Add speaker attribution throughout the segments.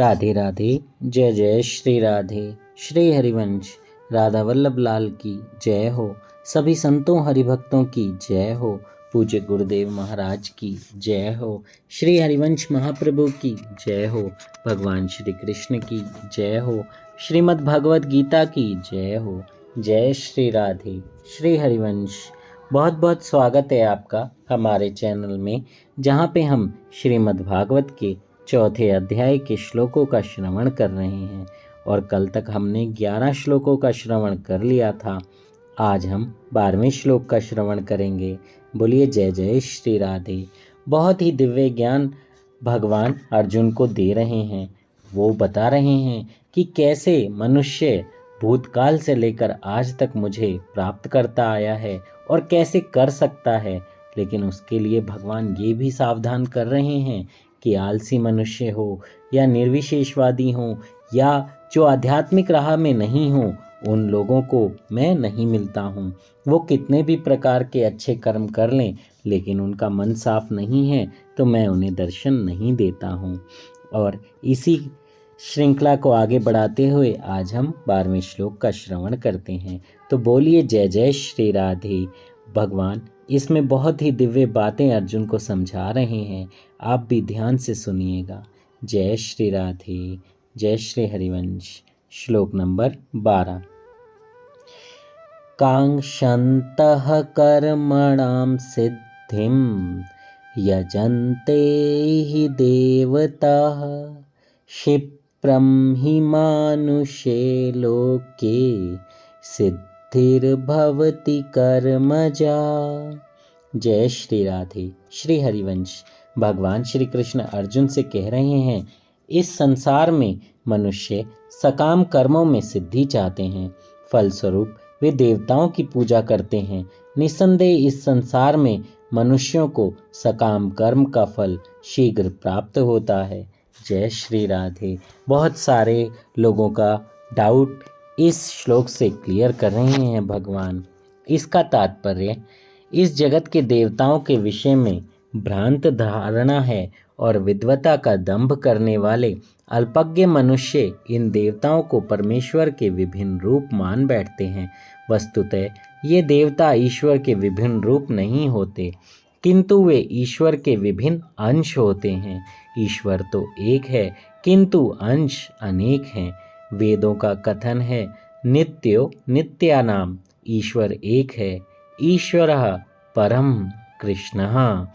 Speaker 1: राधे राधे। जय जय श्री राधे। श्री हरिवंश राधा वल्लभ लाल की जय हो। सभी संतों हरिभक्तों की जय हो। पूज्य गुरुदेव महाराज की जय हो। श्री हरिवंश महाप्रभु की जय हो। भगवान श्री कृष्ण की जय हो। श्रीमद् भगवद गीता की जय हो। जय श्री राधे। श्री हरिवंश बहुत बहुत स्वागत है आपका हमारे चैनल में, जहाँ पे हम श्रीमद् भागवत के चौथे अध्याय के श्लोकों का श्रवण कर रहे हैं और कल तक हमने 11 श्लोकों का श्रवण कर लिया था। आज हम 12वें श्लोक का श्रवण करेंगे। बोलिए जय जय श्री राधे। बहुत ही दिव्य ज्ञान भगवान अर्जुन को दे रहे हैं। वो बता रहे हैं कि कैसे मनुष्य भूतकाल से लेकर आज तक मुझे प्राप्त करता आया है और कैसे कर सकता है, लेकिन उसके लिए भगवान ये भी सावधान कर रहे हैं कि आलसी मनुष्य हो या निर्विशेषवादी हो या जो आध्यात्मिक राह में नहीं हो, उन लोगों को मैं नहीं मिलता हूँ। वो कितने भी प्रकार के अच्छे कर्म कर लें, लेकिन उनका मन साफ नहीं है तो मैं उन्हें दर्शन नहीं देता हूँ। और इसी श्रृंखला को आगे बढ़ाते हुए आज हम 12वें श्लोक का श्रवण करते हैं। तो बोलिए जय जय श्री राधे। भगवान इसमें बहुत ही दिव्य बातें अर्जुन को समझा रहे हैं, आप भी ध्यान से सुनिएगा। जय श्री राधे। जय श्री हरिवंश। श्लोक नंबर 12। कांक्षन्तः कर्मणां सिद्धिं यजन्ते हि देवताः क्षिप्रं हि मानुषे लोके सिद्धिर्भवति कर्मजा। जय श्री राधे। श्री हरिवंश भगवान श्री कृष्ण अर्जुन से कह रहे हैं, इस संसार में मनुष्य सकाम कर्मों में सिद्धि चाहते हैं, फलस्वरूप वे देवताओं की पूजा करते हैं। निस्संदेह इस संसार में मनुष्यों को सकाम कर्म का फल शीघ्र प्राप्त होता है। जय श्री राधे। बहुत सारे लोगों का डाउट इस श्लोक से क्लियर कर रहे हैं भगवान। इसका तात्पर्य इस जगत के देवताओं के विषय में भ्रांत धारणा है और विद्वता का दंभ करने वाले अल्पज्ञ मनुष्य इन देवताओं को परमेश्वर के विभिन्न रूप मान बैठते हैं। वस्तुतः ये देवता ईश्वर के विभिन्न रूप नहीं होते, किंतु वे ईश्वर के विभिन्न अंश होते हैं। ईश्वर तो एक है, किंतु अंश अनेक हैं। वेदों का कथन है, नित्यो नित्यानाम। ईश्वर एक है, ईश्वरः परम कृष्णः।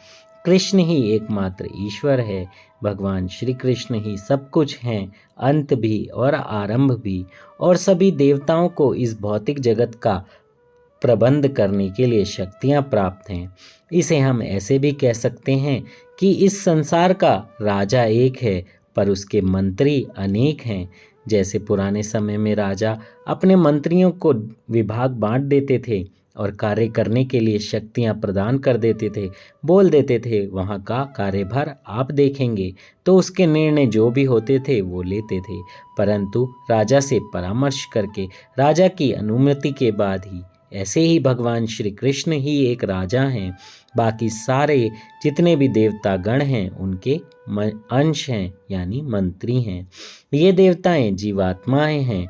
Speaker 1: कृष्ण ही एकमात्र ईश्वर है। भगवान श्री कृष्ण ही सब कुछ हैं, अंत भी और आरंभ भी। और सभी देवताओं को इस भौतिक जगत का प्रबंध करने के लिए शक्तियाँ प्राप्त हैं। इसे हम ऐसे भी कह सकते हैं कि इस संसार का राजा एक है, पर उसके मंत्री अनेक हैं। जैसे पुराने समय में राजा अपने मंत्रियों को विभाग बांट देते थे और कार्य करने के लिए शक्तियां प्रदान कर देते थे, बोल देते थे वहाँ का कार्यभार आप देखेंगे, तो उसके निर्णय जो भी होते थे वो लेते थे, परंतु राजा से परामर्श करके, राजा की अनुमति के बाद ही। ऐसे ही भगवान श्री कृष्ण ही एक राजा हैं, बाकी सारे जितने भी देवता गण हैं उनके अंश हैं, यानी मंत्री हैं। ये देवताएं जीवात्माएं हैं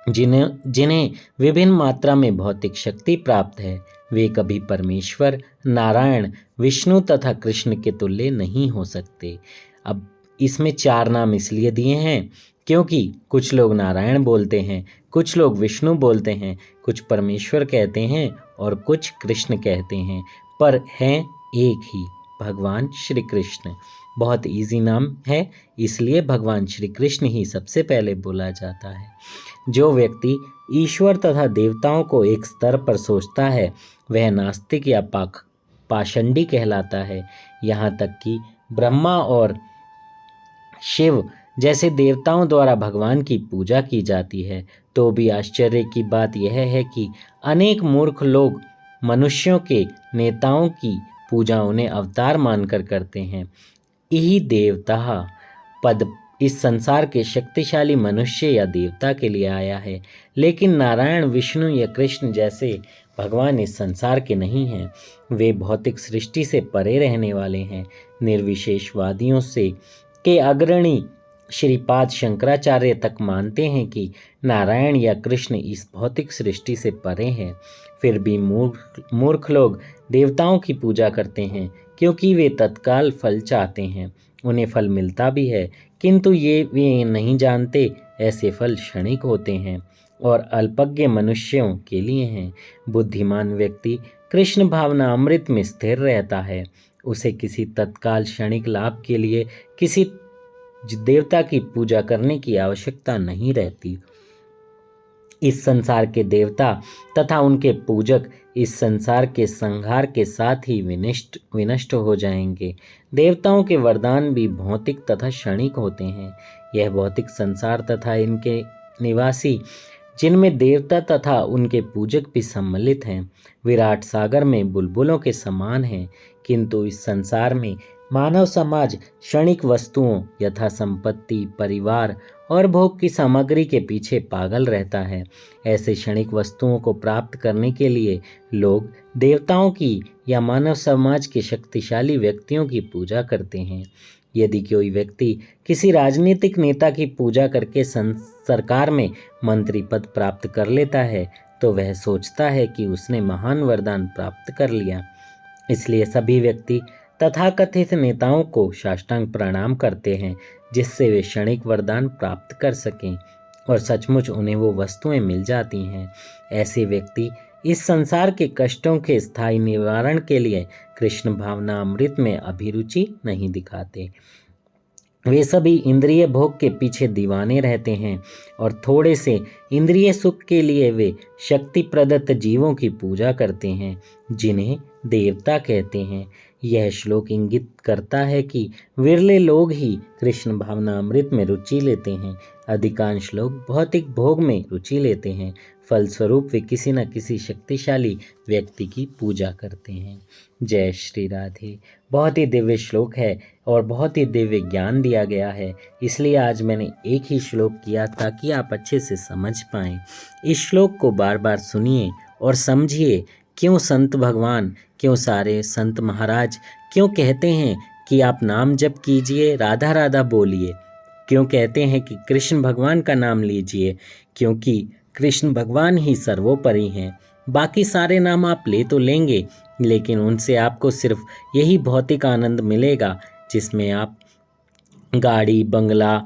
Speaker 1: जिन्हें विभिन्न मात्रा में भौतिक शक्ति प्राप्त है। वे कभी परमेश्वर, नारायण, विष्णु तथा कृष्ण के तुल्य नहीं हो सकते। अब इसमें 4 नाम इसलिए दिए हैं क्योंकि कुछ लोग नारायण बोलते हैं, कुछ लोग विष्णु बोलते हैं, कुछ परमेश्वर कहते हैं और कुछ कृष्ण कहते हैं, पर हैं एक ही, भगवान श्री कृष्ण। बहुत इजी नाम है, इसलिए भगवान श्री कृष्ण ही सबसे पहले बोला जाता है। जो व्यक्ति ईश्वर तथा देवताओं को एक स्तर पर सोचता है वह नास्तिक या पाषंडी कहलाता है। यहाँ तक कि ब्रह्मा और शिव जैसे देवताओं द्वारा भगवान की पूजा की जाती है, तो भी आश्चर्य की बात यह है कि अनेक मूर्ख लोग मनुष्यों के नेताओं की पूजा उन्हें अवतार मानकर करते हैं। यही देवता पद इस संसार के शक्तिशाली मनुष्य या देवता के लिए आया है, लेकिन नारायण, विष्णु या कृष्ण जैसे भगवान इस संसार के नहीं हैं। वे भौतिक सृष्टि से परे रहने वाले हैं। निर्विशेषवादियों से के अग्रणी श्रीपाद शंकराचार्य तक मानते हैं कि नारायण या कृष्ण इस भौतिक सृष्टि से परे हैं। फिर भी मूर्ख लोग देवताओं की पूजा करते हैं क्योंकि वे तत्काल फल चाहते हैं। उन्हें फल मिलता भी है, किंतु वे नहीं जानते ऐसे फल क्षणिक होते हैं और अल्पज्ञ मनुष्यों के लिए हैं। बुद्धिमान व्यक्ति कृष्ण भावना अमृत में स्थिर रहता है। उसे किसी तत्काल क्षणिक लाभ के लिए किसी देवता की पूजा करने की आवश्यकता नहीं रहती। इस संसार के देवता तथा उनके पूजक इस संसार के संहार के साथ ही विनष्ट हो जाएंगे। देवताओं के वरदान भी भौतिक तथा क्षणिक होते हैं। यह भौतिक संसार तथा इनके निवासी, जिनमें देवता तथा उनके पूजक भी सम्मिलित हैं, विराट सागर में बुलबुलों के समान हैं। किंतु इस संसार में मानव समाज क्षणिक वस्तुओं यथा संपत्ति, परिवार और भोग की सामग्री के पीछे पागल रहता है। ऐसे क्षणिक वस्तुओं को प्राप्त करने के लिए लोग देवताओं की या मानव समाज के शक्तिशाली व्यक्तियों की पूजा करते हैं। यदि कोई व्यक्ति किसी राजनीतिक नेता की पूजा करके सरकार में मंत्री पद प्राप्त कर लेता है तो वह सोचता है कि उसने महान वरदान प्राप्त कर लिया। इसलिए सभी व्यक्ति तथाकथित नेताओं को साष्टांग प्रणाम करते हैं, जिससे वे क्षणिक वरदान प्राप्त कर सकें और सचमुच उन्हें वो वस्तुएं मिल जाती हैं। ऐसे व्यक्ति इस संसार के कष्टों के स्थायी निवारण के लिए कृष्ण भावना अमृत में अभिरुचि नहीं दिखाते। वे सभी इंद्रिय भोग के पीछे दीवाने रहते हैं और थोड़े से इंद्रिय सुख के लिए वे शक्ति प्रदत्त जीवों की पूजा करते हैं, जिन्हें देवता कहते हैं। यह श्लोक इंगित करता है कि विरले लोग ही कृष्ण भावना अमृत में रुचि लेते हैं। अधिकांश लोग भौतिक भोग में रुचि लेते हैं। फलस्वरूप वे किसी न किसी शक्तिशाली व्यक्ति की पूजा करते हैं। जय श्री राधे। बहुत ही दिव्य श्लोक है और बहुत ही दिव्य ज्ञान दिया गया है, इसलिए आज मैंने एक ही श्लोक किया ताकि आप अच्छे से समझ पाएं। इस श्लोक को बार बार सुनिए और समझिए क्यों संत भगवान, क्यों सारे संत महाराज क्यों कहते हैं कि आप नाम जप कीजिए, राधा राधा बोलिए। क्यों कहते हैं कि कृष्ण भगवान का नाम लीजिए, क्योंकि कृष्ण भगवान ही सर्वोपरि हैं। बाकी सारे नाम आप ले तो लेंगे, लेकिन उनसे आपको सिर्फ यही भौतिक आनंद मिलेगा जिसमें आप गाड़ी, बंगला,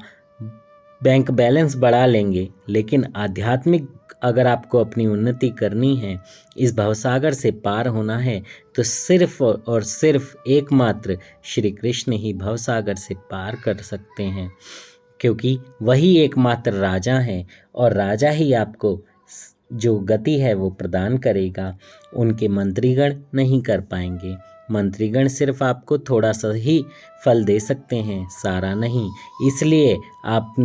Speaker 1: बैंक बैलेंस बढ़ा लेंगे। लेकिन आध्यात्मिक अगर आपको अपनी उन्नति करनी है, इस भवसागर से पार होना है, तो सिर्फ और सिर्फ एकमात्र श्री कृष्ण ही भवसागर से पार कर सकते हैं, क्योंकि वही एकमात्र राजा हैं और राजा ही आपको जो गति है वो प्रदान करेगा। उनके मंत्रीगण नहीं कर पाएंगे। मंत्रीगण सिर्फ आपको थोड़ा सा ही फल दे सकते हैं, सारा नहीं। इसलिए आप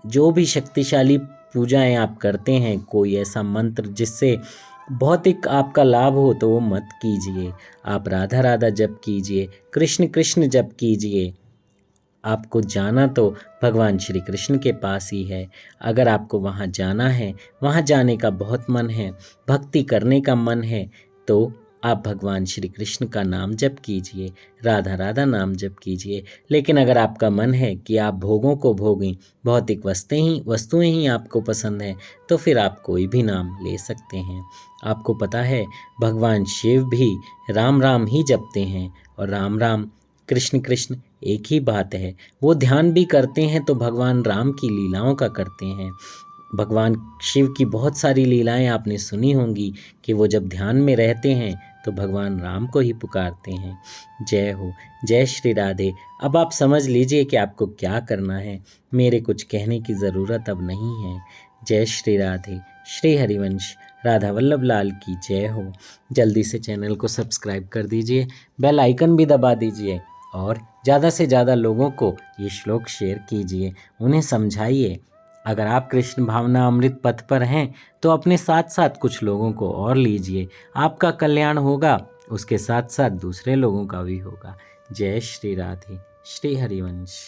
Speaker 1: जो भी शक्तिशाली पूजाएं आप करते हैं, कोई ऐसा मंत्र जिससे भौतिक आपका लाभ हो तो वो मत कीजिए। आप राधा राधा जप कीजिए, कृष्ण कृष्ण जप कीजिए। आपको जाना तो भगवान श्री कृष्ण के पास ही है। अगर आपको वहाँ जाना है, वहाँ जाने का बहुत मन है, भक्ति करने का मन है, तो आप भगवान श्री कृष्ण का नाम जप कीजिए, राधा राधा नाम जप कीजिए। लेकिन अगर आपका मन है कि आप भोगों को भोगें, भौतिक वस्तुएं ही आपको पसंद हैं, तो फिर आप कोई भी नाम ले सकते हैं। आपको पता है भगवान शिव भी राम राम ही जपते हैं और राम राम कृष्ण कृष्ण एक ही बात है। वो ध्यान भी करते हैं तो भगवान राम की लीलाओं का करते हैं। भगवान शिव की बहुत सारी लीलाएं आपने सुनी होंगी कि वो जब ध्यान में रहते हैं तो भगवान राम को ही पुकारते हैं। जय हो, जय श्री राधे। अब आप समझ लीजिए कि आपको क्या करना है। मेरे कुछ कहने की ज़रूरत अब नहीं है। जय श्री राधे। श्री हरिवंश राधा वल्लभ लाल की जय हो। जल्दी से चैनल को सब्सक्राइब कर दीजिए, बेल आइकन भी दबा दीजिए और ज़्यादा से ज़्यादा लोगों को ये श्लोक शेयर कीजिए, उन्हें समझाइए। अगर आप कृष्ण भावना अमृत पथ पर हैं तो अपने साथ साथ कुछ लोगों को और लीजिए। आपका कल्याण होगा, उसके साथ साथ दूसरे लोगों का भी होगा। जय श्री राधे। श्री हरिवंश।